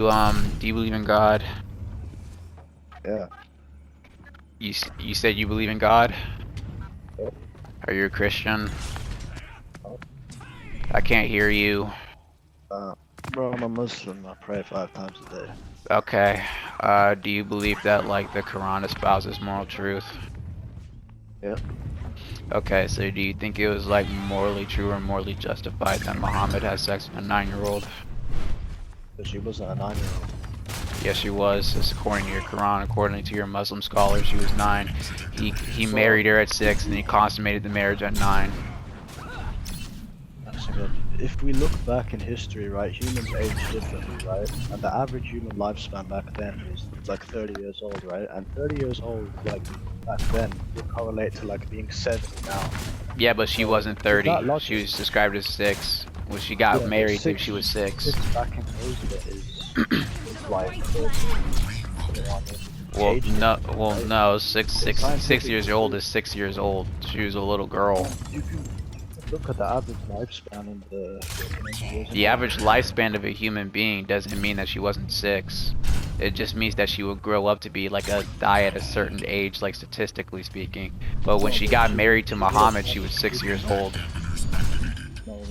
Do you believe in God? Yeah. You said you believe in God? Yeah. Are you a Christian? Oh. I can't hear you. Bro, I'm a Muslim. I pray 5 times a day. Okay. Do you believe that, like, the Quran espouses moral truth? Yeah. Okay, so do you think it was, like, morally true or morally justified that Muhammad had sex with a 9-year-old? But she wasn't a 9-year-old. Yes, she was. That's according to your Quran. According to your Muslim scholars, she was 9. He married her at 6, and he consummated the marriage at 9. If we look back in history, right, humans age differently, right? And the average human lifespan back then was like 30 years old, right? And 30 years old, like, back then, would correlate to like being 70 now. Yeah, but she wasn't 30. Logic, She was described as 6. When she got married, she was 6. 6 back in those days is like, no, 6 years old is 6 years old. She was a little girl. You can look at the average lifespan in The average lifespan of a human being doesn't mean that she wasn't 6. It just means that she would grow up to be like die at a certain age, like statistically speaking. But when she got married to Muhammad, she was 6 years old.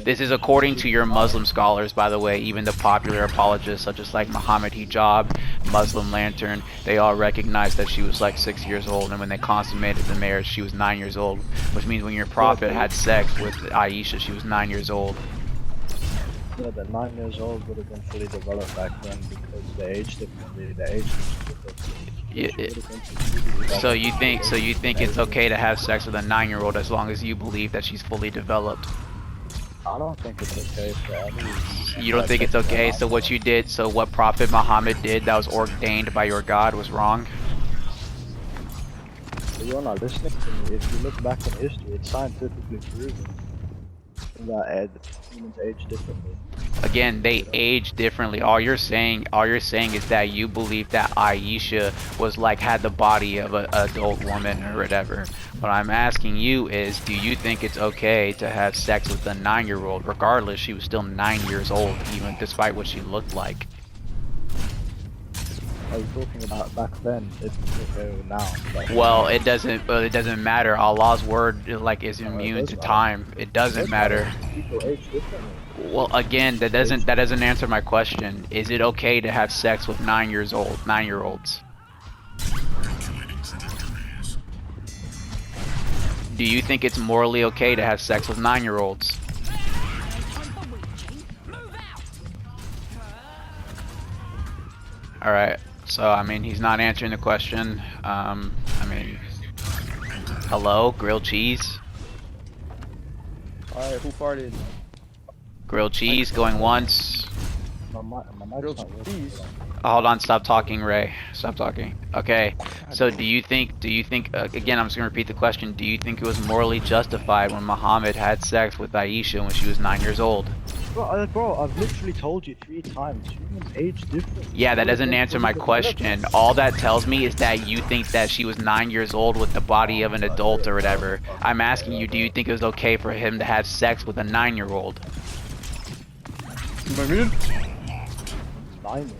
This is according to your Muslim scholars, by the way. Even the popular apologists, such as like Muhammad Hijab, Muslim Lantern, they all recognize that she was like 6 years old, and when they consummated the marriage, she was 9 years old. Which means when your prophet had sex with Aisha, she was 9 years old. Yeah, but 9 years old would have been fully developed back then because the age differently. The age So you think it's okay to have sex with a 9-year-old as long as you believe that she's fully developed? I don't think it's okay for others. You don't think it's okay? So what you did, so what Prophet Muhammad did that was ordained by your God was wrong? You're not listening to me. If you look back in history, it's scientifically proven that humans age differently. Again, they age differently. All you're saying is that you believe that Aisha was like had the body of an adult woman or whatever. What I'm asking you is, do you think it's okay to have sex with a 9-year-old? Regardless, she was still 9 years old, even despite what she looked like. Are you talking about back then? It's okay now. Well, it doesn't matter. Allah's word is immune to time. It doesn't matter. People age differently. Well, again, that doesn't answer my question. Is it okay to have sex with 9-year-olds? Do you think it's morally okay to have sex with 9-year-olds? All right. So, I mean, he's not answering the question. I mean, hello, grilled cheese? Alright, who farted? Grilled cheese going once. Grilled cheese? Hold on, stop talking, Ray. Stop talking. Okay, so do you think, again, I'm just gonna repeat the question, do you think it was morally justified when Muhammad had sex with Aisha when she was 9 years old? Bro, I've literally told you 3 times. Humans age differently. Yeah, that doesn't answer my question. All that tells me is that you think that she was 9 years old with the body of an adult or whatever. I'm asking you, do you think it was okay for him to have sex with a 9-year-old? Am I muted? 9-year-old.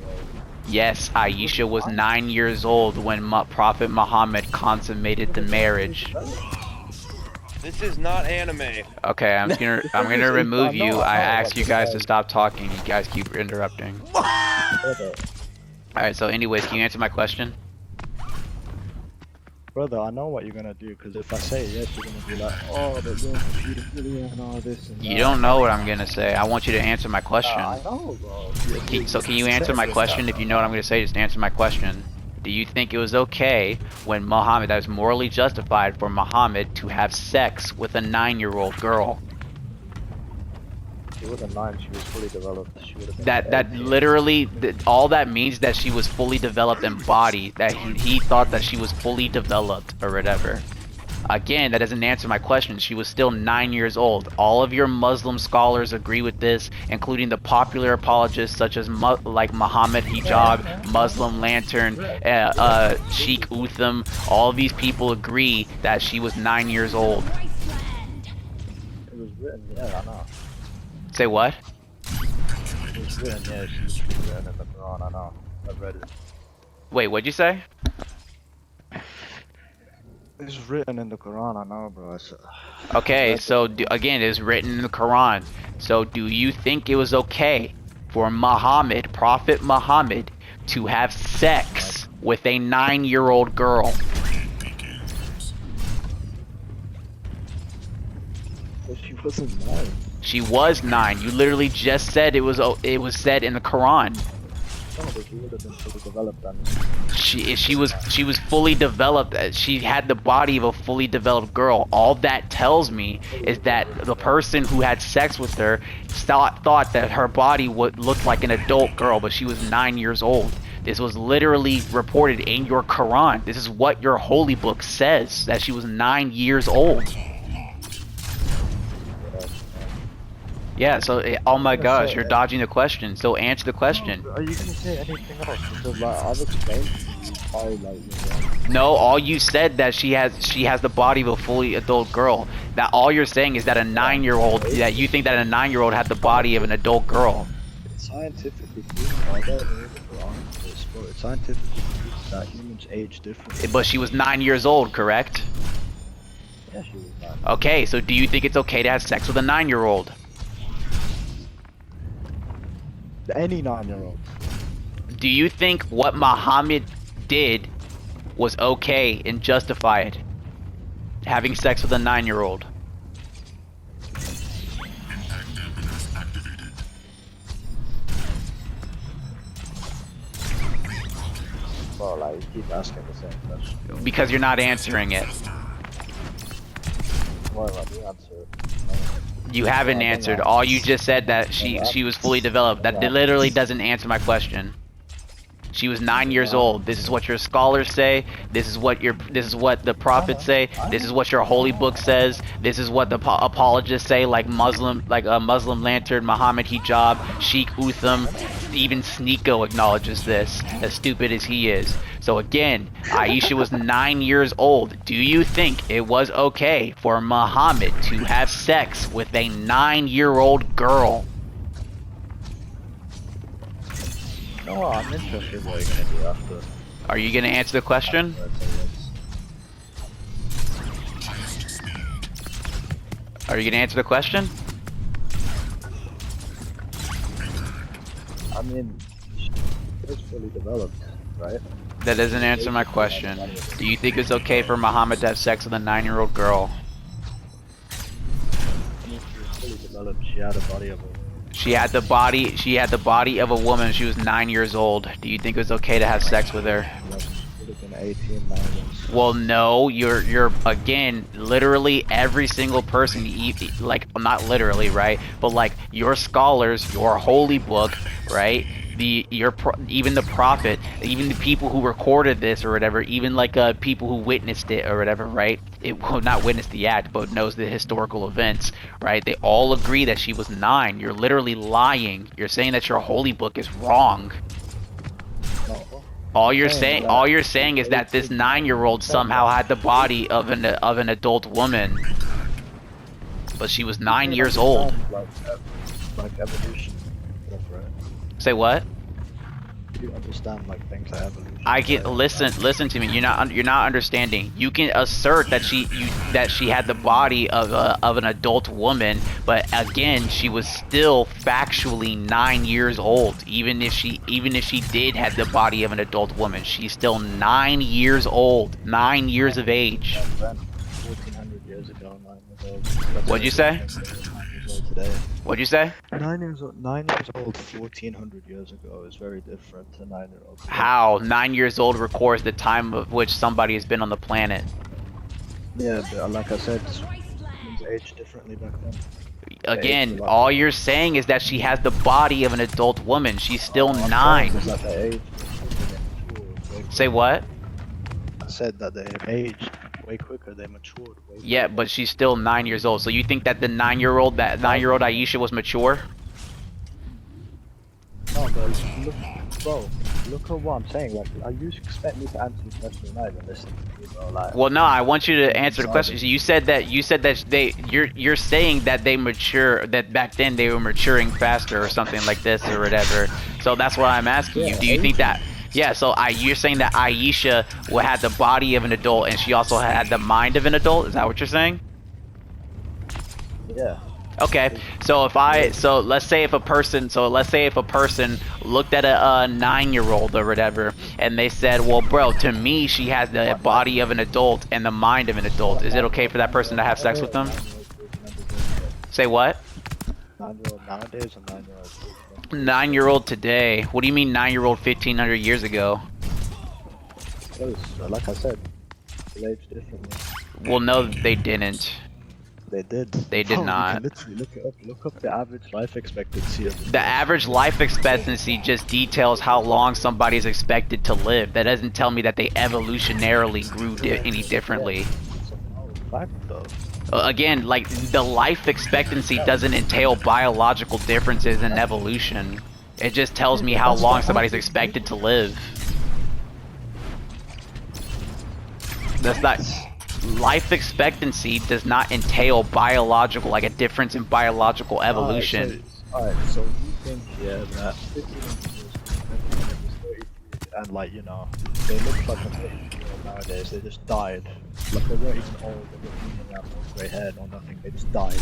Yes, Aisha was 9 years old when Prophet Muhammad consummated the marriage. This is not anime. Okay, I'm gonna remove you. I asked you guys to stop talking. You guys keep interrupting. Alright, so anyways, can you answer my question? Brother, I know what you're gonna do, because if I say yes, you're gonna be like, oh, but you're computer video and all this and that. You don't know what I'm gonna say. I want you to answer my question. I know, bro. So can you answer my question? If you know what I'm gonna say, just answer my question. Do you think it was okay when Muhammad, that was morally justified for Muhammad to have sex with a 9-year-old girl? She wasn't 9, she was fully developed. She would have been That literally, all that means that she was fully developed in body, that he thought that she was fully developed or whatever. Again, that doesn't answer my question. She was still 9 years old. All of your Muslim scholars agree with this, including the popular apologists such as like Muhammad Hijab, Muslim Lantern, Sheikh Utham. All of these people agree that she was 9 years old. It was written, yeah, I know. Say what? It was written, yeah, she was written in the Quran. Quran. I know. I've read it. Wait, what'd you say? It's written in the Quran. I know, bro. Okay, so again, it's written in the Quran. So do you think it was okay for Muhammad, Prophet Muhammad, to have sex with a 9-year-old girl? She wasn't 9. She was 9. You literally just said it was said in the Quran. No, but she would have been fully developed then. She was fully developed. She had the body of a fully developed girl. All that tells me is that the person who had sex with her thought that her body would look like an adult girl, but she was 9 years old. This was literally reported in your Quran. This is what your holy book says, that she was 9 years old. Yeah, so, oh my gosh, you're dodging the question. So answer the question. Are you gonna say anything else? Because like I've explained to you why, like, No, all you said that she has the body of a fully adult girl. That all you're saying is that a 9-year-old, that you think that a 9-year-old had the body of an adult girl. It's scientifically proven. I don't know if we're on this, but it's scientifically proven that humans age differently. But she was 9 years old, correct? Yeah, she was 9. Okay, so do you think it's okay to have sex with a 9-year-old? Any 9-year-old. Do you think what Muhammad did was okay and justified? Having sex with a 9-year-old? Well, like, you keep asking the same question. Because you're not answering it. Why let me answer it? You haven't answered. All you just said that she was fully developed. That literally doesn't answer my question. She was 9 years old. This is what your scholars say. This is what the prophets say. This is what your holy book says. This is what the apologists say, like Muslim Lantern, Muhammad Hijab, Sheikh Utham. Even Sneeko acknowledges this, as stupid as he is. So again, Aisha was 9 years old. Do you think it was okay for Muhammad to have sex with a 9-year-old girl? No, I'm interested in what you're gonna do after. Are you gonna answer the question? Are you gonna answer the question? I mean, it's fully developed, right? That doesn't answer my question. Do you think it's okay for Muhammad to have sex with a 9-year-old girl? I mean, she was fully developed. She had a body of a woman. She had the body of a woman. She was 9 years old. Do you think it was okay to have sex with her? Like, she would have been 18, 9 years. Well, no, you're again, literally every single person, like, not literally, right? But like your scholars, your holy book, right? Even the prophet, even the people who recorded this or whatever, even like people who witnessed it or whatever, right? Well, not witnessed the act, but knows the historical events, right? They all agree that she was 9. You're literally lying. You're saying that your holy book is wrong. No. All you're saying is that this 9-year-old somehow had the body of an adult woman, but she was 9 years old. Like evolution, stuff, right? Say what? You understand like things like evolution. Listen to me. You're not understanding. You can assert that she had the body of an adult woman, but again, she was still factually 9 years old. Even if she did have the body of an adult woman, she's still 9 years old, 9 years of age. And then 1400 years ago, 9 years old. What'd you say? 9 years old today. What'd you say? 9 years old, 1400 years ago is very different to 9-year-old. How 9 years old records the time of which somebody has been on the planet. Yeah, but like I said, humans aged differently back then. Again, all you're saying is that she has the body of an adult woman. She's still 9. Is that they aged Say what? I said that they aged way quicker. They matured way quicker. Yeah, but she's still 9 years old. So you think that that 9-year-old Aisha was mature? No, but look, bro, look at what I'm saying. Like, you expect me to answer the question and not even listen to you, bro. Like, Well, no, I want you to answer the question. You said that you're saying that they mature, that back then they were maturing faster or something like this or whatever. So that's why I'm asking you. Do you think that? Yeah. So you're saying that Aisha had the body of an adult and she also had the mind of an adult. Is that what you're saying? yeah. Okay, so let's say if a person looked at a 9-year-old or whatever, and they said, well, bro, to me, she has the body of an adult and the mind of an adult. Is it okay for that person to have sex with them? Say what? 9-year-old nowadays or 9-year-old? 9-year-old today. What do you mean 9-year-old 1,500 years ago? Like I said, they aged differently. Well, no, they didn't. They did. They did not. You can literally look it up. Look up the average life expectancy of The average life expectancy just details how long somebody is expected to live. That doesn't tell me that they evolutionarily grew any differently. fact though. Again, like, the life expectancy doesn't entail biological differences in evolution. It just tells me how long somebody's expected to live. That's not... Life expectancy does not entail biological, like a difference in biological evolution. Alright, so you think, yeah, that 15 years and like, you know, they look like a 50-year-old nowadays, they just died. Like, they weren't even old, they weren't even have no grey hair, no nothing, they just died.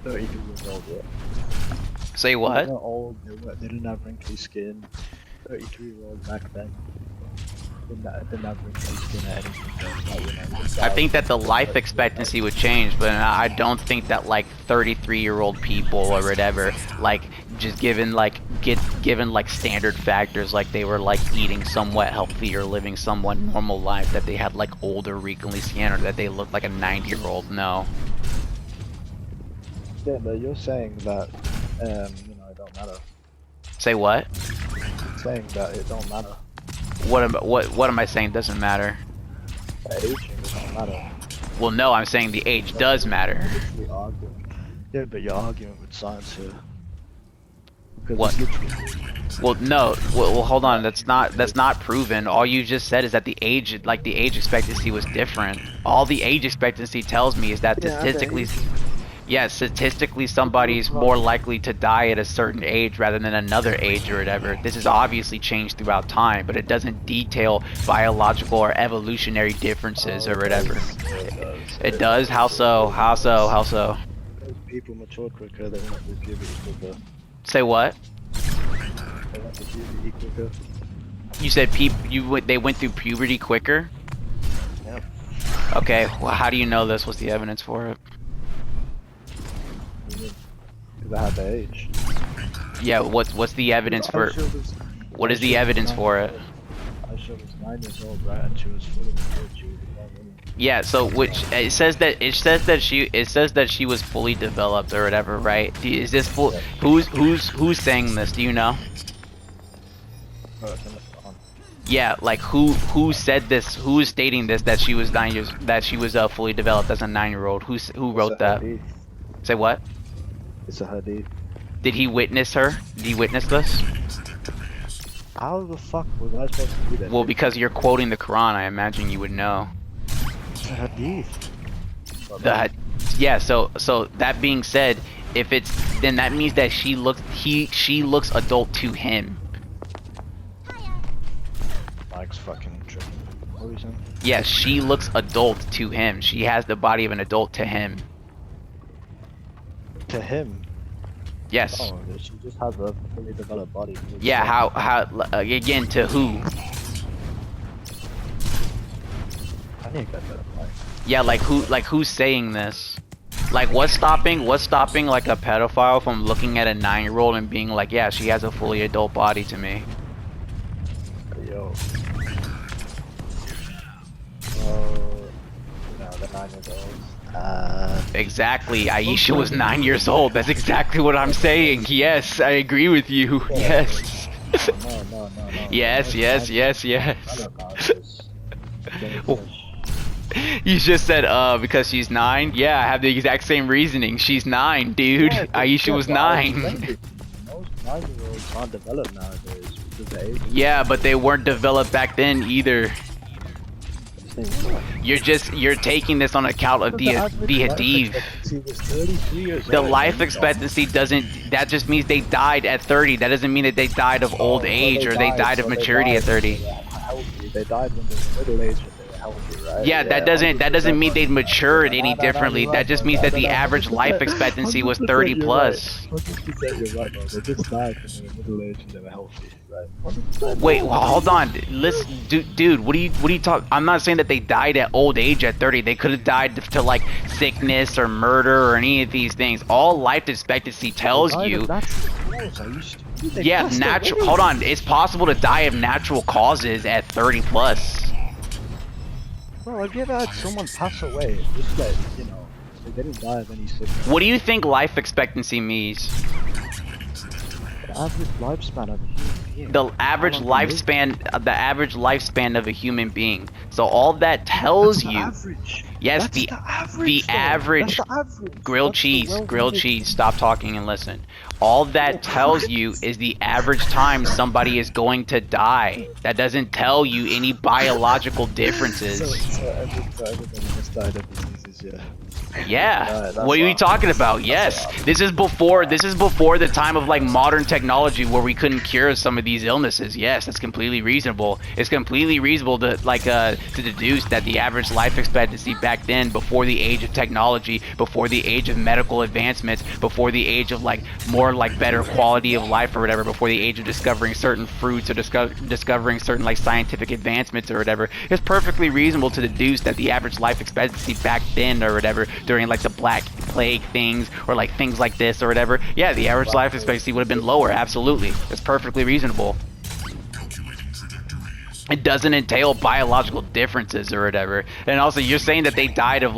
32 years old, yeah. Say what? They weren't old, they didn't have wrinkly skin. 32-year-old back then. Didn't have wrinkly skin or anything. Like, you know, I think that the life expectancy would change, but I don't think that like 33-year-old people or whatever, like just given like standard factors, like they were like eating somewhat healthy or living somewhat normal life, that they had like older wrinkly skin or that they looked like a 90-year-old. No. Yeah, but you're saying that, you know, it don't matter. Say what? You're saying that it don't matter. What am I saying doesn't matter? Aging doesn't matter. Well, no, I'm saying the age does matter. Yeah, but you're arguing with science here. What? Well, no. Well, hold on. That's not proven. All you just said is that the age expectancy was different. All the age expectancy tells me is that statistically somebody's more likely to die at a certain age rather than another age or whatever. This has obviously changed throughout time, but it doesn't detail biological or evolutionary differences or whatever. It does? How so? How so? How so? People mature quicker, they went through puberty quicker. Say what? They went through puberty quicker. You said they went through puberty quicker? Yep. Okay, well, how do you know this? What's the evidence for it? Because I had the age. Yeah, what's the evidence for it? What is the evidence for it? Aisha was 9 years old, right? And she was fully matured. She was a grown woman. Yeah, so it says that she was fully developed or whatever, right? Is this full? Who's saying this? Do you know? Yeah, like who said this? Who is stating this, that she was 9 years, that she was fully developed as a 9-year-old? Who wrote that? Hadith. Say what? It's a hadith. Did he witness her? Did he witness this? How the fuck was I supposed to do that? Well, because you're quoting the Quran, I imagine you would know. It's a hadith. Yeah. So that being said, then that means that she looks adult to him. Mike's fucking tripping. What are you saying? Yeah, she looks adult to him. She has the body of an adult to him. To him? Yes. Oh, she just has a fully developed body. Yeah, how again, to who? I need to get that, Mike. Yeah, like who's saying this? Like what's stopping like a pedophile from looking at a 9-year-old and being like, yeah, she has a fully adult body to me? Yo. No, the 9 years old. Exactly. Aisha was 9 years old. That's exactly what I'm saying. Yes, I agree with you. Yes. No. Yes. You just said, because she's 9? Yeah, I have the exact same reasoning. She's 9, dude. Aisha was 9. Most 9-year-olds aren't developed nowadays because of the age. Yeah, but they weren't developed back then either. You're taking this on account of the Hadith. The life expectancy doesn't. That just means they died at 30. That doesn't mean that they died of old age or they died of maturity at 30. They died when they were middle aged and they were healthy, right? Yeah, that doesn't mean they matured any differently. That just means that the average life expectancy was 30 plus. 100% you're right, bro. They just died when they were middle aged and they were healthy, right? Wait, well, hold on. Listen, dude, what do you talk? I'm not saying that they died at old age at 30. They could have died to like sickness or murder or any of these things. All life expectancy tells you. Yeah, natural. Hold on. It's possible to die of natural causes at 30 plus. Bro, have you ever had someone pass away just like, you know, they didn't die of any sickness? What do you think life expectancy means? The average lifespan of a human being. The average lifespan of a human being. So all that tells That's you. the average. Yes, That's the average. average. That's the average. Grilled cheese. Stop talking and listen. All that tells you is the average time somebody is going to die. That doesn't tell you any biological differences. So everybody has died of diseases, yeah. Yeah. What are you talking about? Yes. This is before the time of like modern technology where we couldn't cure some of these illnesses. Yes, that's completely reasonable. It's completely reasonable to to deduce that the average life expectancy back then, before the age of technology, before the age of medical advancements, before the age of like more like better quality of life or whatever, before the age of discovering certain fruits or discovering certain like scientific advancements or whatever, it's perfectly reasonable to deduce that the average life expectancy back then or whatever, during like the Black Plague things or like things like this or whatever, yeah, the average life expectancy would have been lower. Absolutely, that's perfectly reasonable. It doesn't entail biological differences or whatever. And also, you're saying that they died of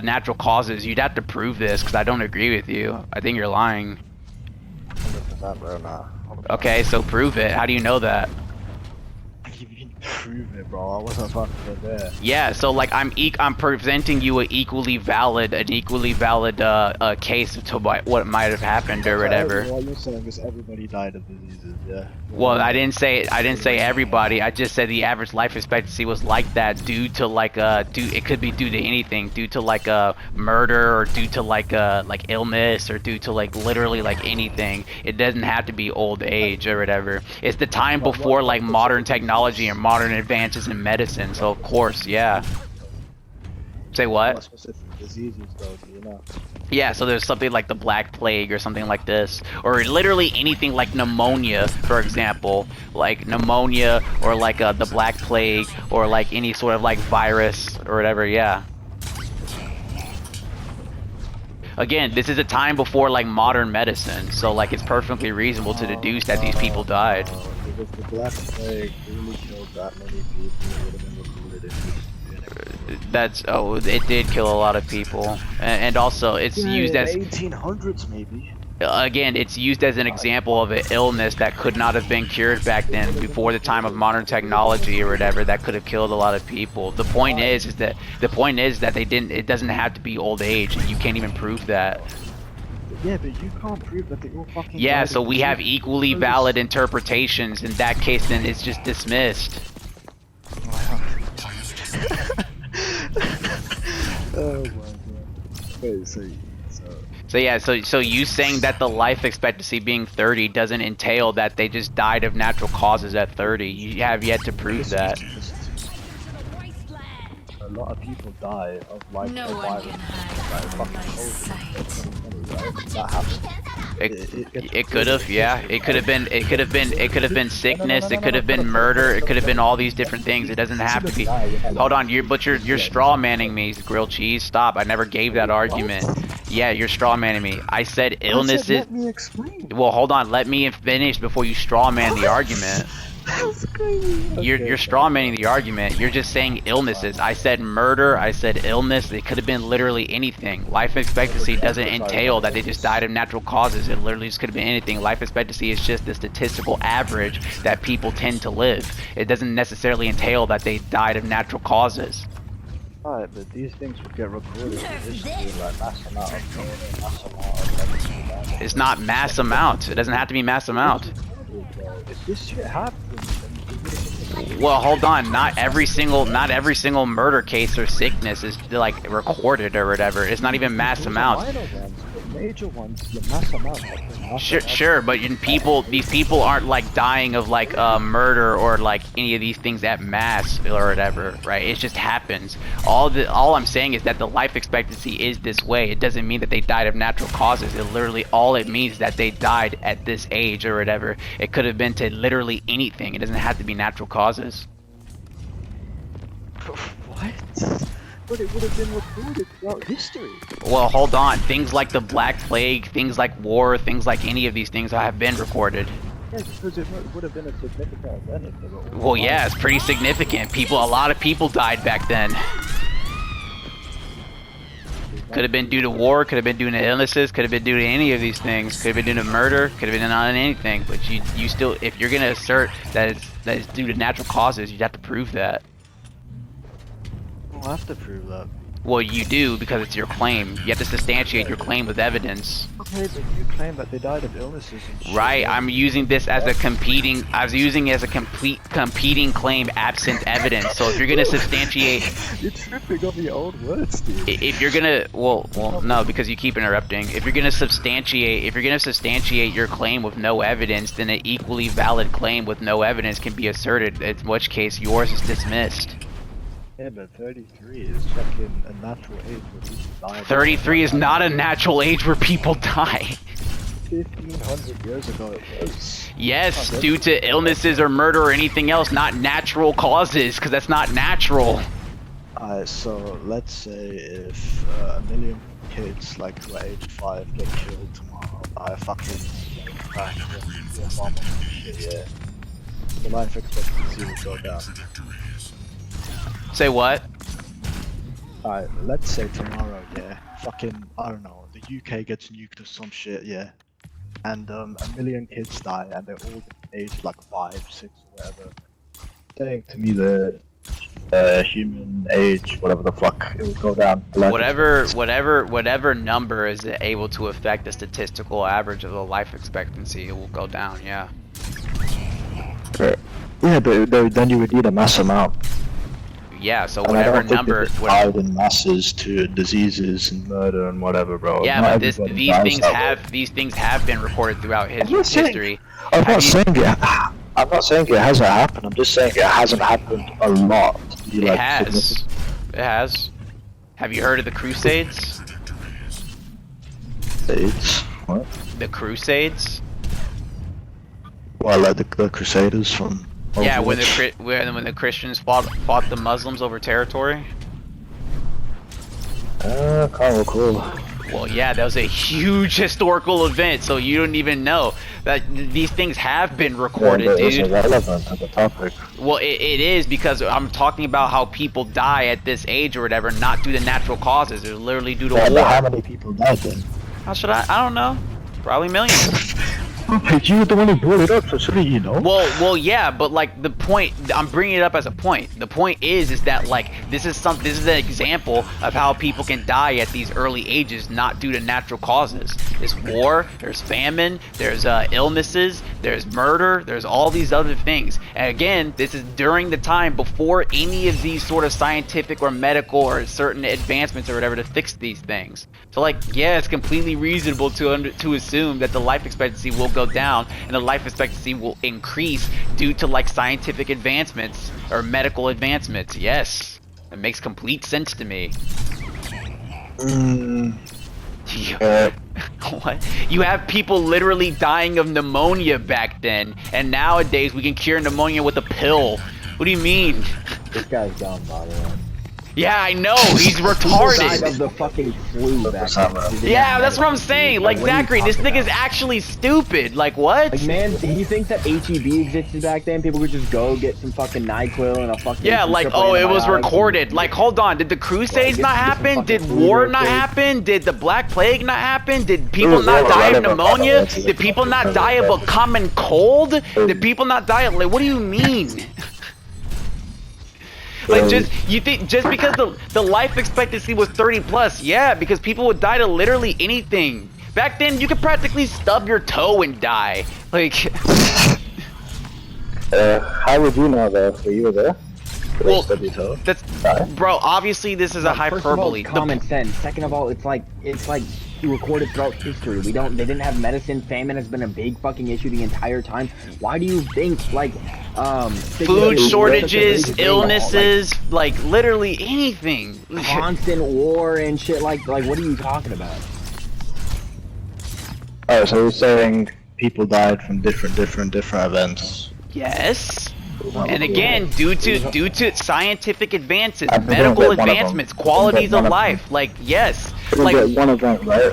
natural causes. You'd have to prove this because I don't agree with you. I think you're lying. 100%, bro, nah. 100%. Okay, so prove it. How do you know that? You can prove it, bro. I wasn't fucking there. Yeah, so like I'm presenting you an equally valid case to what might have happened or whatever. What you're saying is everybody died of diseases, yeah. Well, I didn't say everybody. I just said the average life expectancy was like that due to like it could be due to anything, due to like murder or due to like illness or due to like literally like anything. It doesn't have to be old age or whatever. It's the time before like modern technology and modern advances in medicine. So of course, yeah. Say what? What specific diseases though, do you know? Yeah, so there's something like the Black Plague or something like this, or literally anything like pneumonia, for example, like pneumonia or like the Black Plague or like any sort of like virus or whatever. Yeah. Again, this is a time before like modern medicine, so like it's perfectly reasonable to deduce that these people died. If the Black Plague really killed that many people, it would have been recorded in history. It did kill a lot of people, and also it's used as 1800s maybe. Again, it's used as an example of an illness that could not have been cured back then, before the time of modern technology or whatever, that could have killed a lot of people. The point is that they didn't. It doesn't have to be old age, and you can't even prove that. Yeah, but you can't prove that they all fucking. Yeah, so we have equally valid interpretations. In that case, then it's just dismissed. Oh my god. Wait, So you saying that the life expectancy being 30 doesn't entail that they just died of natural causes at 30? You have yet to prove that. A lot of people die of like No a one virus. can hide Like from my fucking sight. COVID, right? That happened. It could have, yeah. It could have been sickness. It could have been murder. It could have been all these different things. It doesn't have to be. Hold on, you're straw manning me, grilled cheese. Stop. I never gave that argument. Yeah, you're straw manning me. I said illnesses. Let me explain. Well, hold on. Let me finish before you straw man the argument. That's crazy. You're straw manning the argument. You're just saying illnesses. I said murder. I said illness. It could have been literally anything. Life expectancy doesn't entail that they just died of natural causes. It literally just could have been anything. Life expectancy is just the statistical average that people tend to live. It doesn't necessarily entail that they died of natural causes. Alright, but these things would get recorded in history, like mass amount of murder, mass amount of like, It's not mass amount. It doesn't have to be mass amount. if this shit happened, then it would've been Well, hold on. Not every single murder case or sickness is like recorded or whatever. It's not even mass amount. minor ones, but major ones, the mass amount. Like, mass Sure, amount. sure, but these people aren't like dying of like murder or like any of these things at mass or whatever, right? It just happens. All I'm saying is that the life expectancy is this way. It doesn't mean that they died of natural causes. It literally all it means is that they died at this age or whatever. It could have been to literally anything. It doesn't have to be natural causes. What? But it would have been recorded throughout history. Well, hold on. Things like the Black Plague, things like war, things like any of these things have been recorded. Yeah, because it would have been a significant event if they were all Well, yeah, it's pretty significant. A lot of people died back then. Could have been due to war, could have been due to illnesses, could have been due to any of these things. Could have been due to murder, could have been on anything. But you still, if you're gonna assert that it's due to natural causes, you'd have to prove that. I'll have to prove that. Well, you do because it's your claim. You have to substantiate your claim with evidence. Okay, but you claim that they died of illnesses and shit. Right, I'm using this as a competing claim absent evidence. So if you're gonna substantiate, You're tripping on the old words, dude. if you're gonna, well, no, because you keep interrupting. If you're gonna substantiate your claim with no evidence, then an equally valid claim with no evidence can be asserted. In which case, yours is dismissed. Yeah, but 33 is fucking a natural age where people die. 33 is not a natural age where people die. 1500 years ago it was. Yes, due to illnesses or murder or anything else, not natural causes, because that's not natural. Alright, so let's say if a million kids like who are age 5 get killed tomorrow by a fucking crash bomb or shit, yeah. The life expectancy will go down. Say what? Alright, let's say tomorrow, yeah. Fucking, I don't know, the UK gets nuked or some shit, yeah. And a million kids die and they're all aged like 5, 6, whatever. Saying to me the human age, whatever the fuck, it would go down. Whatever number is able to affect the statistical average of the life expectancy, it will go down, yeah. Yeah, but then you would need a mass amount. Yeah, so And whatever I don't number. think they died in masses to diseases and murder and whatever, bro. Yeah, Not but everybody dies that way. these things have been recorded throughout I'm not saying- history. I'm Have not saying it hasn't happened. I'm just saying it hasn't happened a lot. To be, It like, has. significant. It has. Have you heard of the Crusades? It's what? The Crusades? Well, like the Crusaders from. Yeah, when Overwatch. when the Christians fought the Muslims over territory. Can't recall. Well, yeah, that was a huge historical event, so you don't even know that these things have been recorded, It's dude. irrelevant to the topic. Well, it is because I'm talking about how people die at this age or whatever, not due to natural causes. It's literally due to Yeah, but war. how many people died then? How should I don't know. Probably millions. You were the one who brought it up, so shouldn't you know? Well, yeah, but like the point, I'm bringing it up as a point. The point is that like this is an example of how people can die at these early ages, not due to natural causes. There's war, there's famine, there's illnesses, there's murder, there's all these other things. And again, this is during the time before any of these sort of scientific or medical or certain advancements or whatever to fix these things. So like, yeah, it's completely reasonable to assume that the life expectancy will go down and the life expectancy will increase due to like scientific advancements or medical advancements. Yes, it makes complete sense to me. What? You have people literally dying of pneumonia back then, and nowadays we can cure pneumonia with a pill. What do you mean? This guy's dumb, by the way. Yeah, I know, he's Died of retarded. the fucking flu back then. Yeah, that's what I'm saying. Like, what are you Zachary, this talking nigga's about? actually stupid. Like, what? Like, man, do you think that HEB existed back then? People could just go get some fucking NyQuil and a fucking... Yeah, some like, triple oh, it was antibiotics recorded. and- Like, hold on, did the Crusades Well, not get some happen? fucking Did food war real not quick. happen? Did the Black Plague not happen? Did people was not all die of relevant, by the pneumonia? way, to the Did people not topic. die of a common cold? Did people not die of, like, what do you mean? Like, you think just because the life expectancy was 30 plus, yeah, because people would die to literally anything. Back then, you could practically stub your toe and die. Like, how would you know though? Were you there? well, that's bro. Obviously, this is a First of all, hyperbole. it's common sense. Second of all, it's like recorded throughout history. They didn't have medicine. Famine has been a big fucking issue the entire time. Why do you think like Food shortages, illnesses, like literally anything. Constant war and shit. Like what are you talking about? Oh, so you're saying people died from different events? Yes. And again, due to scientific advances, medical advancements, qualities of life, like yes, like one event, right?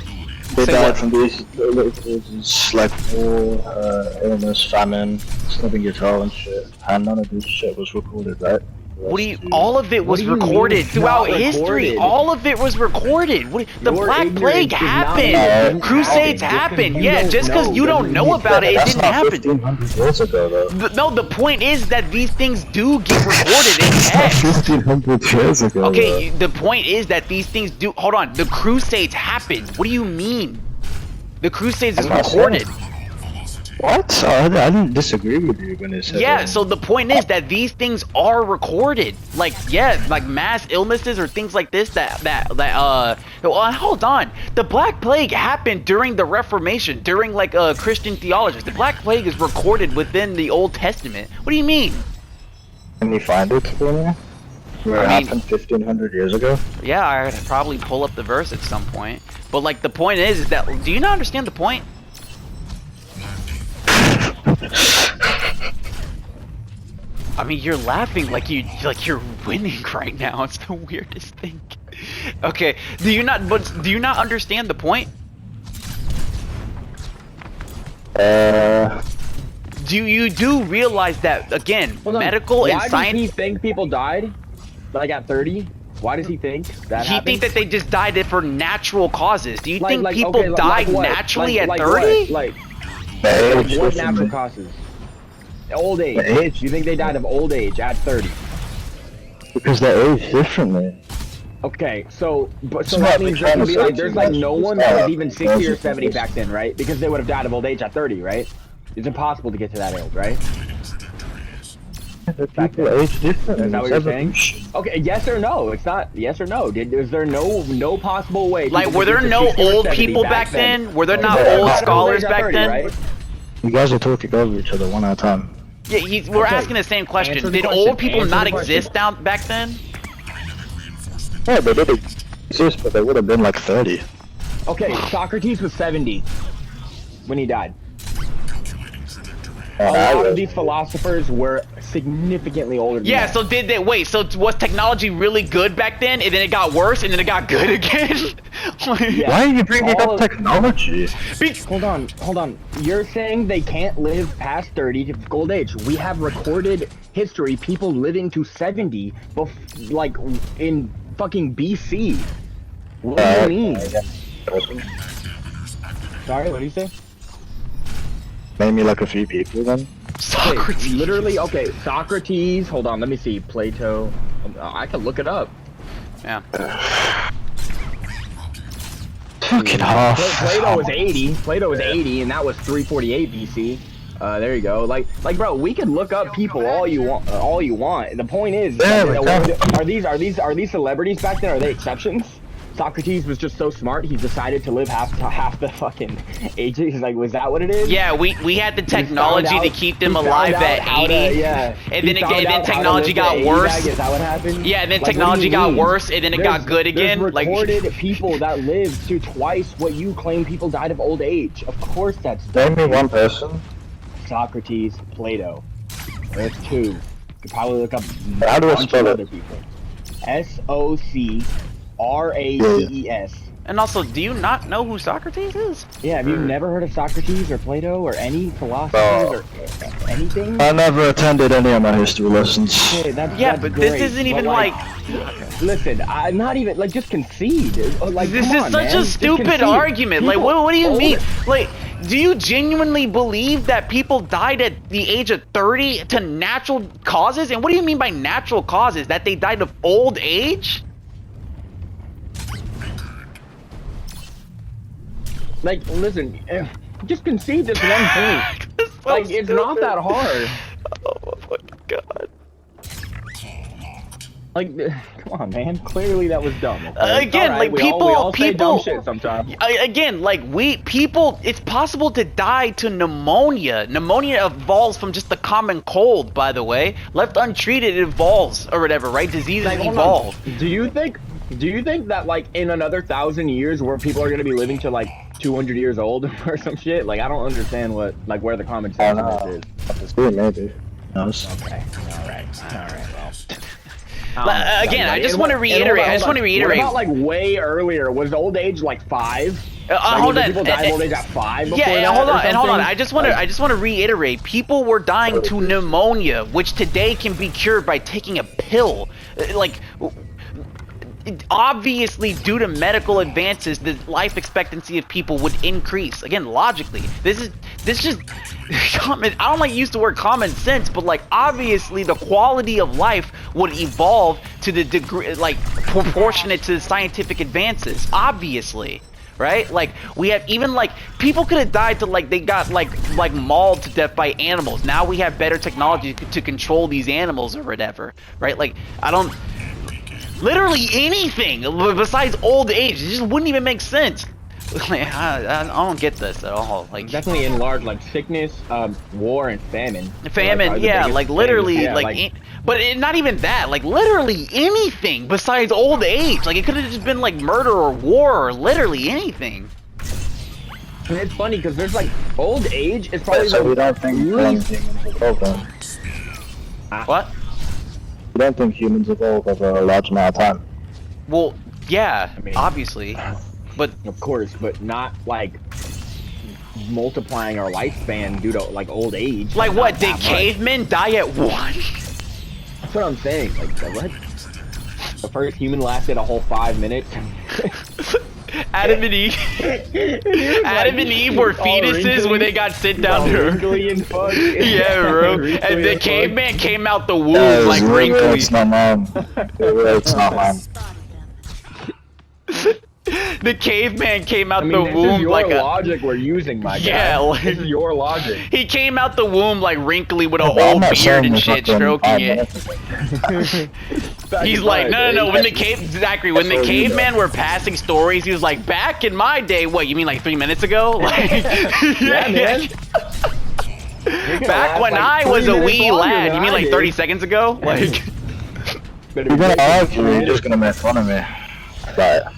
They Say died what? from these like war, illness, famine, stubbing your toe and shit, and none of this shit was recorded, right? what do you? All of it was do you mean recorded it's throughout not history. recorded? All of it was recorded. The Your Black ignorance Plague does not happened. mean Crusades it happened. happened. You Yeah, don't just because know you don't doesn't know mean about it, it That's didn't not happen. 1500 years ago, though. No, the point is that these things do get recorded in text. 1500 years ago. Okay, the point is that these things do. Hold on, the Crusades happened. What do you mean? The Crusades is I'm not recorded. What? I didn't disagree with you when it said Yeah, so the point is that these things are recorded. Like, yeah, like mass illnesses or things like this well, hold on. The Black Plague happened during the Reformation, during like Christian theologians. The Black Plague is recorded within the Old Testament. What do you mean? Can you find it for me? Where it I mean- happened 1500 years ago? Yeah, I'd probably pull up the verse at some point. But like the point is that, do you not understand the point? I mean, you're laughing like you're winning right now. It's the weirdest thing. Okay, do you not understand the point? Do realize that again, Hold on. medical and Why science. does he think people died? Like at 30? Why does he think that He happened? think that they just died for natural causes. Do you Like- think like, people okay, like died what? naturally Like at what? 30? Like Age what differently. natural causes? Old age. Age? You think they died of old age at 30? Because they age differently. Okay, so It's that not means the kind of there's like safety no measures one that that was are even 60 or measures 70 like back then, right? Because they would have died of old age at 30, right? It's impossible to get to that old, right? The people age differently. Is that what It's you're saying? evolution. Okay, yes or no? It's not yes or no. Is there no possible way? Like, people were could there get to no 60 or old 70 people back then? Were there not Yeah, old yeah. scholars At back 30, then? right? You guys are talking over each other one at a time. Yeah, we're Okay. asking the same question. Answer the Did question. old people Answer not the question. exist down back then? Yeah, they did exist, but they would have been like 30. Okay, Socrates was 70 when he died. And A I lot was- of these philosophers were significantly older than Yeah, that. so did they wait, so was technology really good back then and then it got worse and then it got good again? Yeah. Why are you bringing All up of- technology? Hold on. You're saying they can't live past 30 to old age. We have recorded history, people living to 70, like in fucking BC. What do you mean? Sorry, what do you say? Name me like a few people then. Socrates. Okay, literally, okay, Socrates, hold on, let me see, Plato, I can look it up. Yeah. Fucking half. Plato was 80, and that was 348 BC. There you go. Like, bro, we can look up people all you want. The point is, Yeah, but are these celebrities back then? Are they exceptions? Socrates was just so smart, he decided to live half the fucking age. He's like, was that what it is? Yeah, we had the technology to keep them alive at 80. Yeah. And then technology got worse. Is that what happened? Yeah, and then Like, what do technology you got mean? worse and then it got good again. There's Like recorded people that lived to twice what you claim people died of old age. Of course that's Name me one person. Socrates, Plato. There's two. You could probably look up How do I a bunch spell of it? other people. Socrates. And also, do you not know who Socrates is? Yeah, have you never heard of Socrates or Plato or any philosophers or anything? I never attended any of my history lessons. Okay, Yeah, that's but great, this isn't even but, like Listen, I'm not even like just concede. Like this come is on, such man. a Just stupid concede. argument. Like, People what do you older- mean? Like, Do you genuinely believe that people died at the age of 30 to natural causes? And what do you mean by natural causes? That they died of old age? Like, listen, just concede this one point. Like, it's not that hard. Oh my god. Like, come on, man. Clearly that was dumb. Okay? Again, Alright, like, we all say people, dumb shit sometimes. again, like, it's possible to die to pneumonia. Pneumonia evolves from just the common cold, by the way. Left untreated, it evolves, or whatever, right? Diseases Like, hold evolve. on. Do you think that, like, in another 1,000 years where people are gonna be living to, like, 200 years old or some shit? Like, I don't understand what, like, where the common sense of this is. Maybe. Okay. Alright, well. Again, I just want to reiterate. What about, like, way earlier? Was old age like 5? Hold on. People died of old age at 5 before Yeah, that hold on, or and hold on. something? I just want to reiterate. People were dying to pneumonia, which today can be cured by taking a pill. Like, obviously, due to medical advances, the life expectancy of people would increase. Again, logically, this just common. I don't like to use the word common sense, but like obviously, the quality of life would evolve to the degree, like proportionate to the scientific advances. Obviously. Right? Like, we have even, like, people could have died to, like, they got, like mauled to death by animals. Now we have better technology to control these animals or whatever. Right? Like, literally anything besides old age. It just wouldn't even make sense. Like, I don't get this at all. Like, definitely in large, like, sickness, war, and famine. Famine, yeah, like, literally, yeah, but not even that, like, literally anything besides old age. Like, it could have just been, like, murder or war or literally anything. And it's funny, because there's, like, old age is probably So we don't think humans evolve then? What? We don't think humans evolve over a large amount of time? Well, yeah, I mean, obviously. But of course, but not, like, multiplying our lifespan due to, like, old age. like, what, did much. cavemen die at 1? That's what I'm saying. Like, what? The first human lasted a whole 5 minutes. Adam and Eve. Adam and Eve were fetuses when they got sent down to Earth. Yeah, bro. And the caveman came out the womb like wrinkly. It's not mine. It's not mine. The caveman came out I mean, the this womb is your like a logic we're using, my guy. Yeah, like, this is your logic. He came out the womb like wrinkly with a I'm whole not beard saying and it's shit, not stroking been it. 5 minutes. He's like, no. When the Zachary, when the cavemen were passing stories, he was like, back in my day, what? You mean like 3 minutes ago? Like, Yeah, man. Back when I was a wee lad, you mean like 30 seconds ago? Like, You're gonna argue, you're just gonna make fun of me. But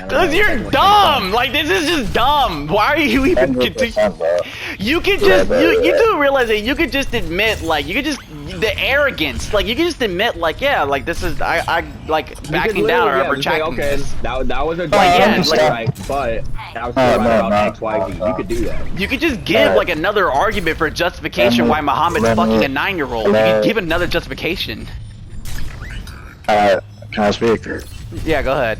cause you're dumb. Like, this is just dumb. Why are you even? 100%, bro. You could just you do realize that you could just admit, like, you could just the arrogance, like, you could just admit, like, yeah, like, this is I like backing down or retracting. Okay, this. that was a yeah, like, like- right, but I was talking about X, Y, Z. You could do that. You could just give like another argument for justification why Muhammad's fucking a 9-year-old. You could give another justification. Can I speak? Yeah, go ahead.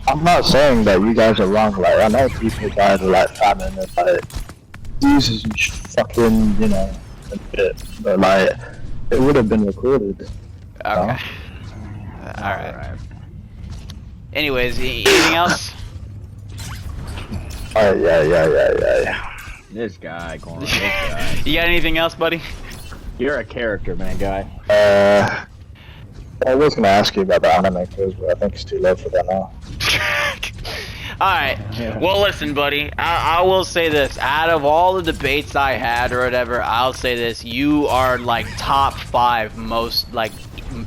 I'm not saying that you guys are wrong. Like, I know people died of like famine and like diseases and fucking, you know, and shit. But like, it would have been recorded. Okay. Alright. Anyways, anything else? Oh yeah. This guy, Corn. This guy. You got anything else, buddy? You're a character, man, guy. I was gonna ask you about the anime quiz, but I think it's too late for that now. Alright. Well, listen, buddy. I will say this. Out of all the debates I had or whatever, I'll say this. You are, like, top 5 most, like,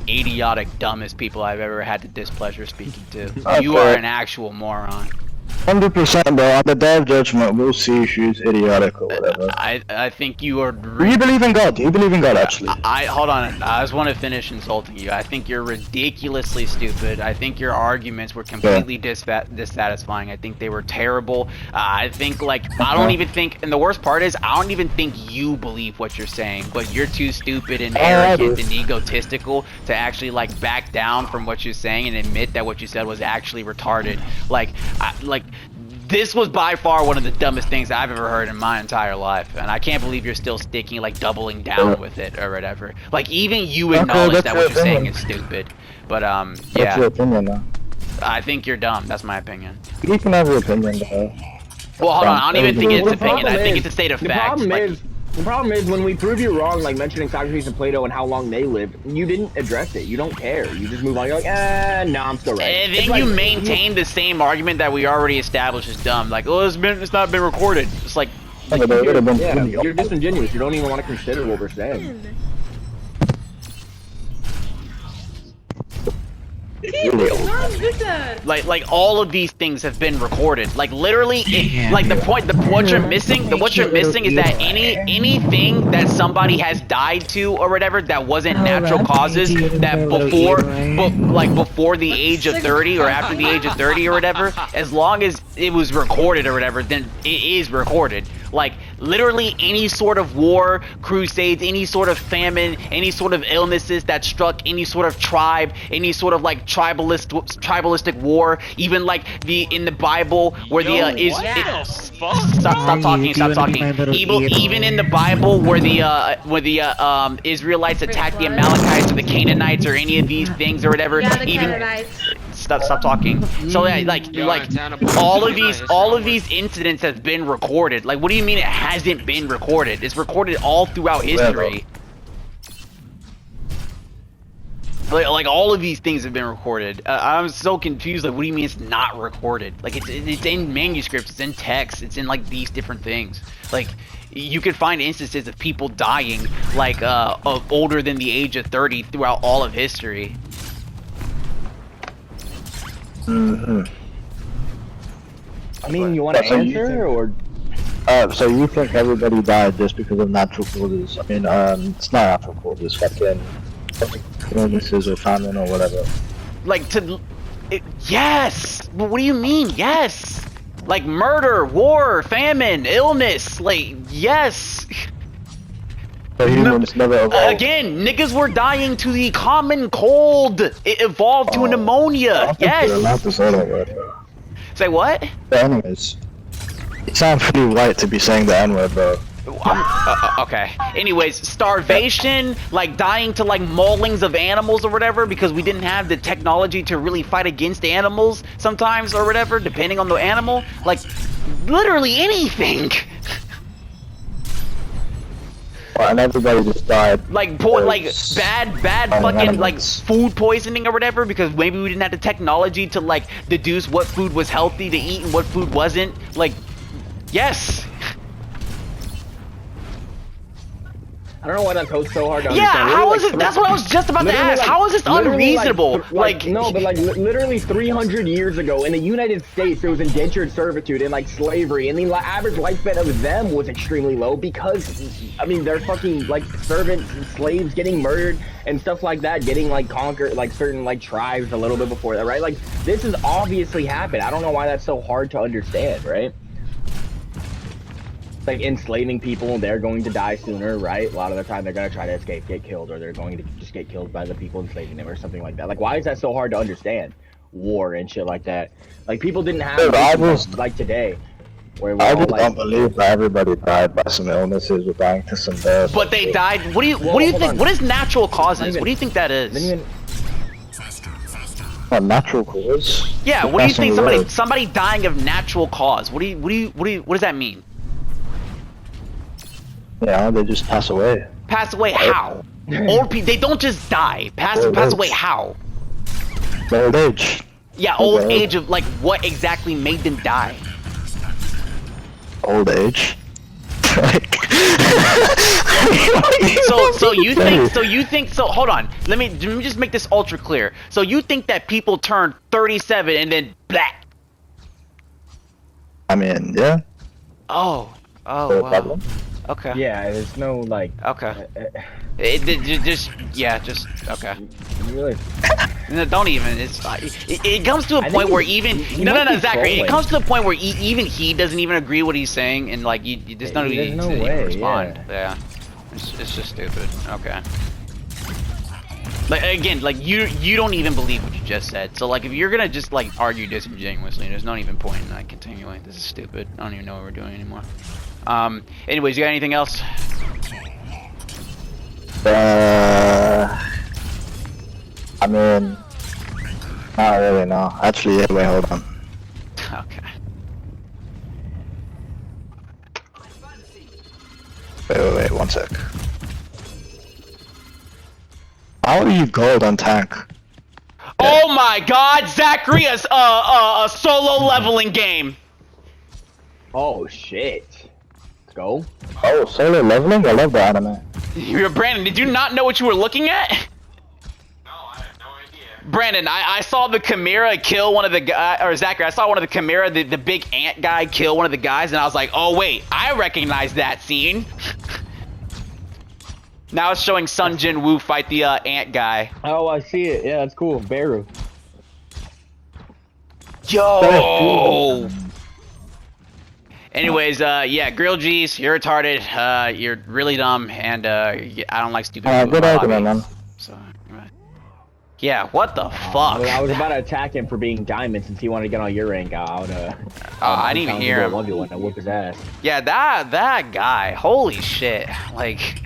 idiotic, dumbest people I've ever had the displeasure speaking to. Okay. You are an actual moron. 100%, bro. On the day of judgment, we'll see if she's idiotic or whatever. I think you are... Do you believe in God? Do you believe in God, actually? Hold on. I just want to finish insulting you. I think you're ridiculously stupid. I think your arguments were completely dissatisfying. I think they were terrible. I think, like, I don't even think... And the worst part is, I don't even think you believe what you're saying. But you're too stupid and arrogant and egotistical to actually, like, back down from what you're saying and admit that what you said was actually retarded. This was by far one of the dumbest things I've ever heard in my entire life, and I can't believe you're still sticking, like, doubling down with it or whatever. Like, even you acknowledge that what you're saying is stupid. But That's yeah, your opinion, though. I think you're dumb. That's my opinion. You can have your opinion, though. Well, hold on. I don't even think it's The opinion. I problem think is- it's a state of the fact. problem Like, is, the problem is when we prove you wrong, like mentioning Socrates and Plato and how long they lived, you didn't address it. You don't care. You just move on. You're like, no, I'm still right. and It's then like- you maintain the same argument that we already established is dumb. Like, oh, it's not been recorded. It's like, Yeah, but it would have been Yeah, really you're disingenuous. You don't even want to consider what we're saying. like all of these things have been recorded. Like literally, like what you're missing is that anything that somebody has died to or whatever that wasn't natural causes that before the age of 30 or after the age of 30 or whatever, as long as it was recorded or whatever, then it is recorded. Like literally any sort of war, crusades, any sort of famine, any sort of illnesses that struck any sort of tribe, any sort of like tribalistic war, even like in the Bible where stop talking. Even in the Bible where the Israelites attacked the Amalekites or the Canaanites or any of these things or whatever. Yeah, the even Canaanites. Stop talking. So yeah, like all of these incidents have been recorded. Like, what do you mean it hasn't been recorded? It's recorded all throughout history. Like all of these things have been recorded. I'm so confused. Like, what do you mean it's not recorded? Like, it's in manuscripts, it's in text, it's in like these different things. Like, you could find instances of people dying like of older than the age of 30 throughout all of history. Mm-hmm. I mean, you want to So you answer think- or? So you think everybody died just because of natural causes? I mean, it's not natural causes, fucking illnesses or famine or whatever. Like yes. But what do you mean? Yes. Like murder, war, famine, illness. Like yes. So humans never evolved. Again, niggas were dying to the common cold. It evolved to pneumonia. You're allowed Yes. to say that word, bro. Say what? But anyways, it sounds pretty white to be saying the N-word, bro. Okay. Anyways, starvation, like dying to like maulings of animals or whatever, because we didn't have the technology to really fight against animals sometimes or whatever, depending on the animal. Like, literally anything. And everybody just died. Like because bad of fucking animals. like food poisoning or whatever, because maybe we didn't have the technology to like deduce what food was healthy to eat and what food wasn't. Like, yes. I don't know why that's so hard to Yeah, understand. how Literally, is it? That's what I was just about to literally, ask. like- How is this literally, unreasonable? Like, no, but like literally 300 years ago in the United States, there was indentured servitude and like slavery, and the average lifespan of them was extremely low because, I mean, they're fucking like servants and slaves getting murdered and stuff like that, getting like conquered like certain like tribes a little bit before that, right? Like this has obviously happened. I don't know why that's so hard to understand, right? Like enslaving people, they're going to die sooner, right? A lot of the time they're gonna try to escape, get killed, or they're going to just get killed by the people enslaving them or something like that. Like, why is that so hard to understand? War and shit like that. Like, people didn't have Dude, I issues just- like today, where we're I all just like, don't believe that everybody died by some illnesses or dying to some death. but they died. What do you Well, think? hold on. What is natural causes? even- What do you think that then is? even, A natural cause? Yeah. What do you Passing think? away. Somebody dying of natural cause. What does that mean? Yeah, they just pass away. Pass away how? Old people, they don't just die. Pass Old away age. how? Old age. Yeah, old Okay. age of like what exactly made them die? Old age. So you think hold on. Let me just make this ultra clear. So you think that people turn 37 and then black? I mean, yeah. Oh, No wow. problem. Okay. yeah, there's no like, Okay. uh, Just okay. really. No, don't even. It's fine. It comes to a I point think where he- even he no, might be Zachary. It trolling. comes to the point where even he doesn't even agree what he's saying, and like there's no There's need no to even way, respond. Yeah, it's just stupid. Okay. Like again, like you don't even believe what you just said. So like if you're gonna just like argue disingenuously, there's no even point in like continuing. This is stupid. I don't even know what we're doing anymore. Anyways, you got anything else? I mean, not really, no. Actually, yeah, wait, hold on. Okay. Wait, one sec. How are you gold on tank? Oh my God, Zacharias, a solo leveling game. Oh shit. Let's go. Oh, solo leveling? I love the anime. Brandon, did you not know what you were looking at? No, I had no idea. Brandon, I saw the Chimera kill one of the guys, or Zachary, I saw one of the Chimera, the big ant guy kill one of the guys, and I was like, oh wait, I recognize that scene. Now it's showing Sun Jin Woo fight the ant guy. Oh, I see it. Yeah, that's cool. Beru. Yo! Anyways, yeah, Grill G's, you're retarded, you're really dumb, and I don't like stupid people. Good argument, man. So, yeah, what the fuck? I was about to attack him for being diamond since he wanted to get on your rank. I didn't even hear him. I whoop his ass. Yeah, that guy, holy shit, like,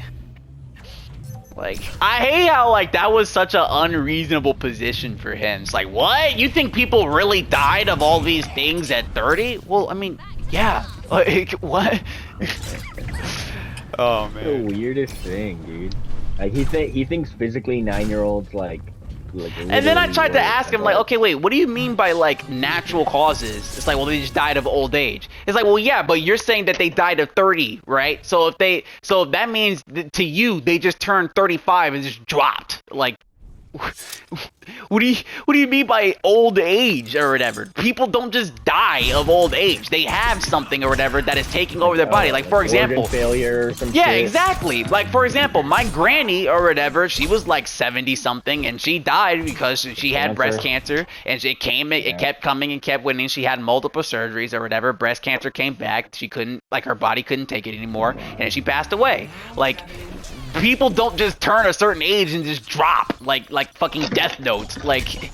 I hate how, like, that was such an unreasonable position for him. It's like, what? You think people really died of all these things at 30? Well, I mean, yeah, like, what? Oh, man. The weirdest thing, dude. Like, he thinks physically 9-year-olds, like and then I tried to ask him, like, okay, wait, what do you mean by, like, natural causes? It's like, well, they just died of old age. It's like, well, yeah, but you're saying that they died of 30, right? So if that means to you, they just turned 35 and just dropped. Like, what do you mean by old age or whatever? People don't just die of old age. They have something or whatever that is taking over their body. Like, for example, organ failure or some yeah, shit. exactly. Like, for example, my granny or whatever, she was like 70 something and she died because she had breast cancer, and it kept coming and kept winning. She had multiple surgeries or whatever. Breast cancer came back. She couldn't, like, her body couldn't take it anymore, and she passed away. Like, people don't just turn a certain age and just drop like fucking Death Note. Like,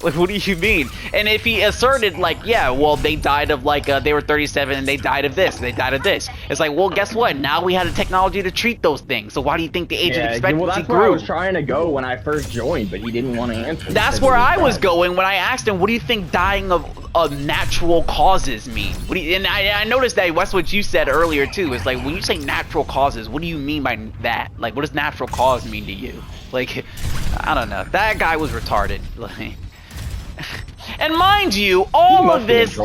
like, what do you mean? And if he asserted, like, yeah, well, they died of, like, they were 37 and they died of this, they died of this. It's like, well, guess what? Now we had a technology to treat those things. So why do you think the age of expectancy well, that's grew? where I was trying to go when I first joined, but he didn't want to answer. That's where I was going when I asked him, what do you think dying of natural causes mean? What do you, and I noticed that that's what you said earlier, too. It's like, when you say natural causes, what do you mean by that? Like, what does natural cause mean to you? Like, I don't know. That guy was retarded. Like, and mind you, all of this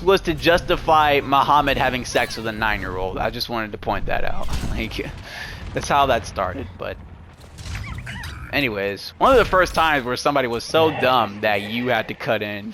was to justify Muhammad having sex with a 9-year-old. I just wanted to point that out. Like, that's how that started. But anyways, one of the first times where somebody was so dumb that you had to cut in.